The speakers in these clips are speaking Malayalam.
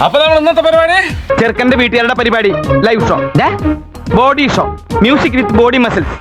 അപ്പൊ നമ്മൾ ഇന്നത്തെ പരിപാടി ചെറുക്കന്റെ വീട്ടുകാരുടെ പരിപാടി live show, body show, music with body muscles.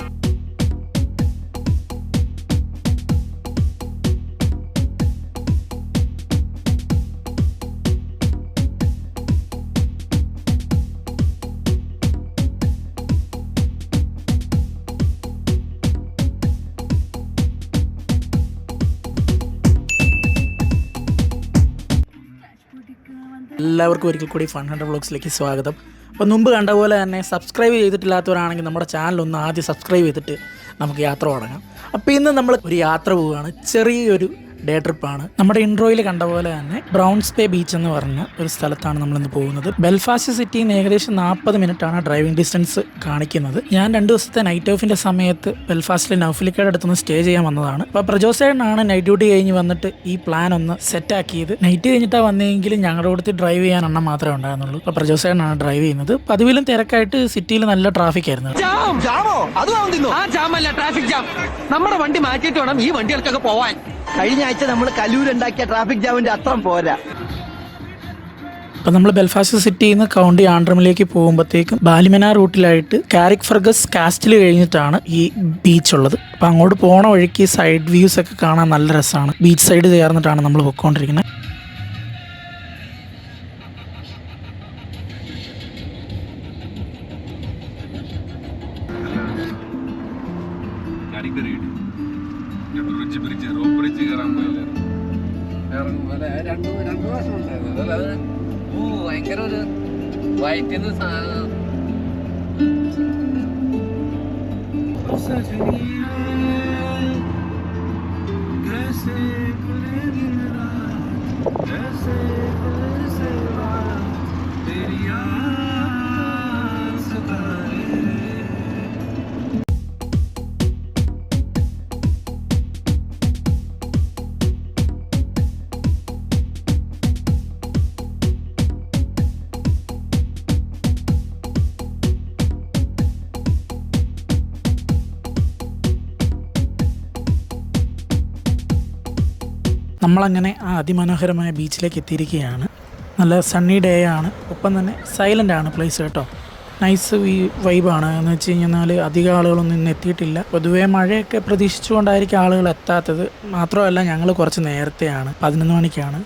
എല്ലാവർക്കും ഒരിക്കൽ കൂടി ഫൺ ഹൺഡ്രഡ് വ്ളോഗ്സിലേക്ക് സ്വാഗതം. അപ്പോൾ മുമ്പ് കണ്ട പോലെ തന്നെ സബ്സ്ക്രൈബ് ചെയ്തിട്ടില്ലാത്തവരാണെങ്കിൽ നമ്മുടെ ചാനൽ ഒന്ന് ആദ്യം സബ്സ്ക്രൈബ് ചെയ്തിട്ട് നമുക്ക് യാത്ര തുടങ്ങാം. അപ്പോൾ ഇന്ന് നമ്മൾ ഒരു യാത്ര പോവുകയാണ്, ചെറിയൊരു ഡേ ട്രിപ്പാണ്. നമ്മുടെ ഇൻട്രോയിൽ കണ്ട പോലെ തന്നെ ബ്രൗൺസ് ബേ ബീച്ച് എന്ന് പറഞ്ഞ ഒരു സ്ഥലത്താണ് നമ്മളിന്ന് പോകുന്നത്. ബെൽഫാസ്റ്റ് സിറ്റിയിൽ നിന്ന് ഏകദേശം 40 മിനിറ്റാണ് ഡ്രൈവിംഗ് ഡിസ്റ്റൻസ് കാണിക്കുന്നത്. ഞാൻ 2 ദിവസത്തെ നൈറ്റ് ഓഫിൻ്റെ സമയത്ത് ബെൽഫാസ്റ്റിലെ നൗഫലിക്കയുടെ അടുത്തൊന്ന് സ്റ്റേ ചെയ്യാൻ വന്നതാണ്. അപ്പോൾ പ്രജോസേനാണ് നൈറ്റ് ഡ്യൂട്ടി കഴിഞ്ഞ് വന്നിട്ട് ഈ പ്ലാൻ ഒന്ന് സെറ്റാക്കിയത്. നൈറ്റ് കഴിഞ്ഞിട്ടാണ് വന്നെങ്കിലും ഞങ്ങളുടെ കൂടെ ഡ്രൈവ് ചെയ്യാൻ എണ്ണം മാത്രമേ ഉണ്ടായിരുന്നുള്ളൂ. അപ്പോൾ പ്രജോസേനാണ് ഡ്രൈവ് ചെയ്യുന്നത്. പതിവിലും തിരക്കായിട്ട് സിറ്റിയിൽ നല്ല ട്രാഫിക് ആയിരുന്നു. നമ്മുടെ വണ്ടി മാറ്റിയിട്ട് വേണം ഈ വണ്ടികൾക്കൊക്കെ പോവാൻ. കഴിഞ്ഞ ആഴ്ച നമ്മൾ കലൂരുണ്ടാക്കിയ ട്രാഫിക് ജാമിന്റെ അത്രം പോരാ. അപ്പം നമ്മൾ ബെൽഫാസ്റ്റ് സിറ്റിയിൽ നിന്ന് കൗണ്ടി ആൻഡ്രമിലേക്ക് പോകുമ്പോഴത്തേക്കും ബാലിമന റൂട്ടിലായിട്ട് കാരിക് ഫർഗസ് കാസ്റ്റിൽ കഴിഞ്ഞിട്ടാണ് ഈ ബീച്ച് ഉള്ളത്. അപ്പം അങ്ങോട്ട് പോണ വഴിക്ക് സൈഡ് വ്യൂസ് ഒക്കെ കാണാൻ നല്ല രസമാണ്. ബീച്ച് സൈഡ് ചേർന്നിട്ടാണ് നമ്മൾ പൊയ്ക്കൊണ്ടിരിക്കുന്നത്. രണ്ടു വർഷം ഉണ്ടായിരുന്നു. അത് ഭയങ്കര ഒരു വയറ്റിന്ന് സാധനം. നമ്മളങ്ങനെ ആ അതിമനോഹരമായ ബീച്ചിലേക്ക് എത്തിയിരിക്കുകയാണ്. നല്ല സണ്ണി ഡേ ആണ്, ഒപ്പം തന്നെ സൈലൻ്റ് ആണ് പ്ലേസ് കേട്ടോ. നൈസ് വൈബാണ്. എന്ന് വെച്ച് കഴിഞ്ഞാൽ അധികം ആളുകളൊന്നും ഇന്ന് എത്തിയിട്ടില്ല. പൊതുവേ മഴയൊക്കെ പ്രതീക്ഷിച്ചുകൊണ്ടായിരിക്കും ആളുകൾ എത്താത്തത്. മാത്രമല്ല ഞങ്ങൾ കുറച്ച് നേരത്തെയാണ്, 11 മണിക്കാണ്.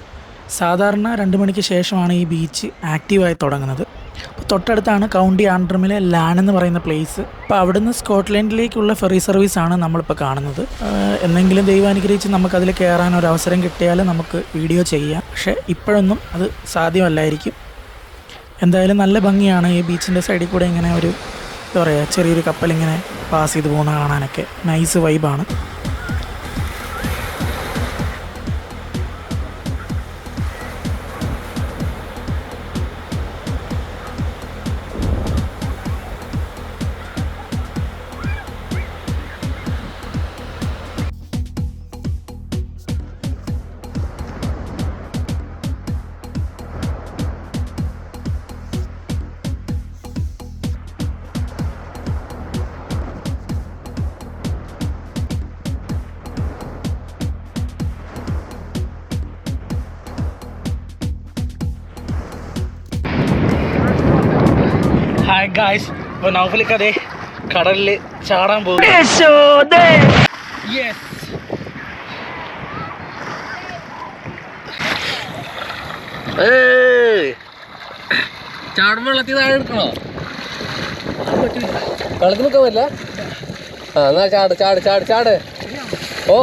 സാധാരണ 2 മണിക്ക് ശേഷമാണ് ഈ ബീച്ച് ആക്റ്റീവായി തുടങ്ങുന്നത്. അപ്പോൾ തൊട്ടടുത്താണ് കൗണ്ടി ആൻഡ്രമിലെ ലാൻ എന്ന് പറയുന്ന പ്ലേസ്. അപ്പോൾ അവിടുന്ന് സ്കോട്ട്ലൻഡിലേക്കുള്ള ഫെറി സർവീസാണ് നമ്മളിപ്പോൾ കാണുന്നത്. എന്തെങ്കിലും ദൈവം അനുഗ്രഹിച്ച് നമുക്കതിൽ കയറാൻ ഒരു അവസരം കിട്ടിയാൽ നമുക്ക് വീഡിയോ ചെയ്യാം. പക്ഷേ ഇപ്പോഴൊന്നും അത് സാധ്യമല്ലായിരിക്കും. എന്തായാലും നല്ല ഭംഗിയാണ് ഈ ബീച്ചിൻ്റെ സൈഡിൽ കൂടെ ഇങ്ങനെ ഒരു എന്താ പറയുക, ചെറിയൊരു കപ്പലിങ്ങനെ പാസ് ചെയ്ത് പോകുന്ന കാണാനൊക്കെ നൈസ് വൈബാണ്. ഹായ് ഗായ്സ്, ഇപ്പോൾ നൗഫലിക്കതേ കടലിൽ ചാടാൻ പോകും. ചാടുമ്പോൾ വെള്ളത്തിൽ താഴെ എടുക്കണോ? വെള്ളത്തിൽ നിൽക്കാൻ പറ്റില്ല. ആ എന്നാ ചാട് ചാട് ചാട് ചാട്. ഓ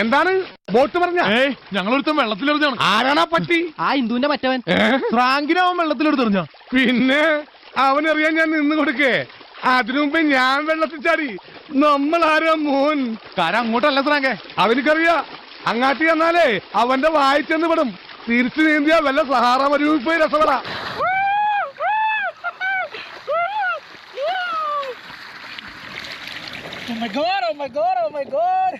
എന്താണ് ബോട്ട് പറഞ്ഞ? ഞങ്ങളൊരുത്തം വെള്ളത്തിലെറിഞ്ഞാണ്. ആരാണാ പറ്റി? ആ ഇന്ദുവിന്റെ മറ്റവൻ ഫ്രാങ്കിനവൻ വെള്ളത്തിലെടുത്തെറിഞ്ഞ. പിന്നെ അവനറിയാൻ ഞാൻ നിന്ന് കൊടുക്കേ. അതിനു മുമ്പേ ഞാൻ വെള്ളത്തിൽ ചാടി. നമ്മൾ ആരാ മോൻ? കാര്യം അങ്ങോട്ടല്ല ഫ്രാങ്കേ, അവനിക്കറിയാ. അങ്ങാട്ടി ചെന്നാലേ അവന്റെ വായിച്ചെന്ന് പെടും. തിരിച്ചു നീന്തിയാ വല്ല സഹാറ മരുഭൂമിയിൽ പോയി രസപ്പെടാ. Oh my god, oh my god, oh my god.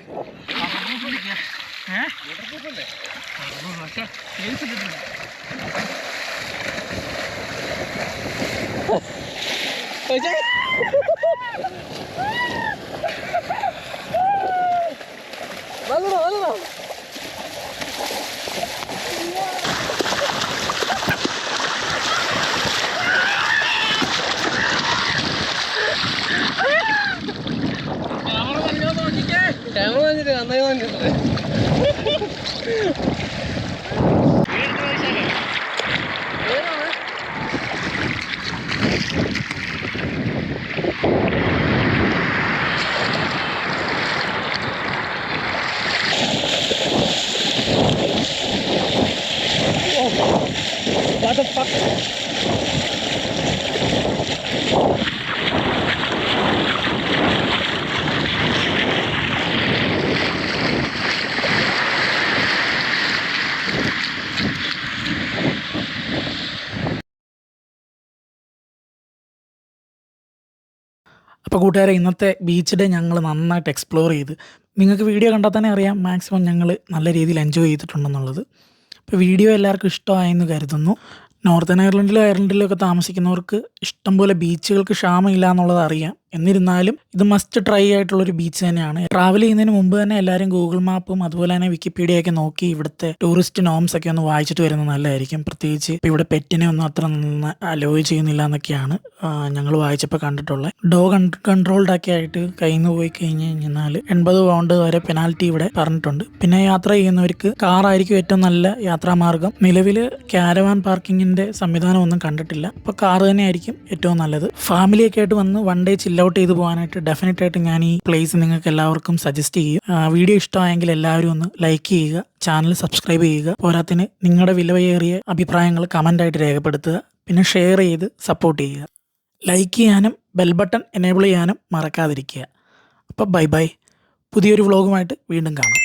നനഞ്ഞിട്ട് നന്നായി നനഞ്ഞിട്ട്. What the fuck? അപ്പോൾ കൂട്ടുകാരെ, ഇന്നത്തെ ബീച്ച് ഡേ ഞങ്ങൾ നന്നായിട്ട് എക്സ്പ്ലോർ ചെയ്ത്, നിങ്ങൾക്ക് വീഡിയോ കണ്ടാൽ തന്നെ അറിയാം മാക്സിമം ഞങ്ങൾ നല്ല രീതിയിൽ എൻജോയ് ചെയ്തിട്ടുണ്ടെന്നുള്ളത്. അപ്പോൾ വീഡിയോ എല്ലാവർക്കും ഇഷ്ടമായെന്ന് കരുതുന്നു. നോർത്തേൺ അയർലൻഡിലും അയർലൻഡിലും ഒക്കെ താമസിക്കുന്നവർക്ക് ഇഷ്ടംപോലെ ബീച്ചുകൾക്ക് ക്ഷാമമില്ല എന്നുള്ളത് അറിയാം. എന്നിരുന്നാലും ഇത് മസ്റ്റ് ട്രൈ ആയിട്ടുള്ളൊരു ബീച്ച് തന്നെയാണ്. ട്രാവൽ ചെയ്യുന്നതിന് മുമ്പ് തന്നെ എല്ലാവരും ഗൂഗിൾ മാപ്പും അതുപോലെ തന്നെ വിക്കിപീഡിയയൊക്കെ നോക്കി ഇവിടുത്തെ ടൂറിസ്റ്റ് നോംസ് ഒക്കെ ഒന്ന് വായിച്ചിട്ട് വരുന്നത് നല്ലതായിരിക്കും. പ്രത്യേകിച്ച് ഇപ്പോൾ ഇവിടെ പെറ്റിനെ ഒന്നും അത്ര അലോയ് ചെയ്യുന്നില്ല എന്നൊക്കെയാണ് ഞങ്ങൾ വായിച്ചപ്പോൾ കണ്ടിട്ടുള്ളത്. ഡോഗ് കൺട്രോൾഡ് ഒക്കെ ആയിട്ട് കയ്യിൽ നിന്ന് പോയി കഴിഞ്ഞ് കഴിഞ്ഞാൽ 80 പൗണ്ട് വരെ പെനാൽറ്റി ഇവിടെ പറഞ്ഞിട്ടുണ്ട്. പിന്നെ യാത്ര ചെയ്യുന്നവർക്ക് കാറായിരിക്കും ഏറ്റവും നല്ല യാത്രാമാർഗം. നിലവിൽ ക്യാരവാൻ പാർക്കിങ്ങിൻ്റെ സംവിധാനം ഒന്നും കണ്ടിട്ടില്ല. അപ്പോൾ കാർ തന്നെയായിരിക്കും ഏറ്റവും നല്ലത്. ഫാമിലിയൊക്കെ ആയിട്ട് വന്ന് വൺ ഡേ ചിൽ ഔട്ട് ചെയ്ത് പോകാനായിട്ട് ഡെഫിനറ്റ് ആയിട്ട് ഞാൻ ഈ പ്ലേസ് നിങ്ങൾക്ക് എല്ലാവർക്കും സജസ്റ്റ് ചെയ്യും. വീഡിയോ ഇഷ്ടമായെങ്കിൽ എല്ലാവരും ഒന്ന് ലൈക്ക് ചെയ്യുക, ചാനൽ സബ്സ്ക്രൈബ് ചെയ്യുക. പോരാത്തിന് നിങ്ങളുടെ വിലയേറിയ അഭിപ്രായങ്ങൾ കമൻ്റായിട്ട് രേഖപ്പെടുത്തുക. പിന്നെ ഷെയർ ചെയ്ത് സപ്പോർട്ട് ചെയ്യുക. ലൈക്ക് ചെയ്യാനും ബെൽ ബട്ടൺ എനേബിൾ ചെയ്യാനും മറക്കാതിരിക്കുക. അപ്പോൾ ബൈ ബൈ. പുതിയൊരു വ്ളോഗുമായിട്ട് വീണ്ടും കാണാം.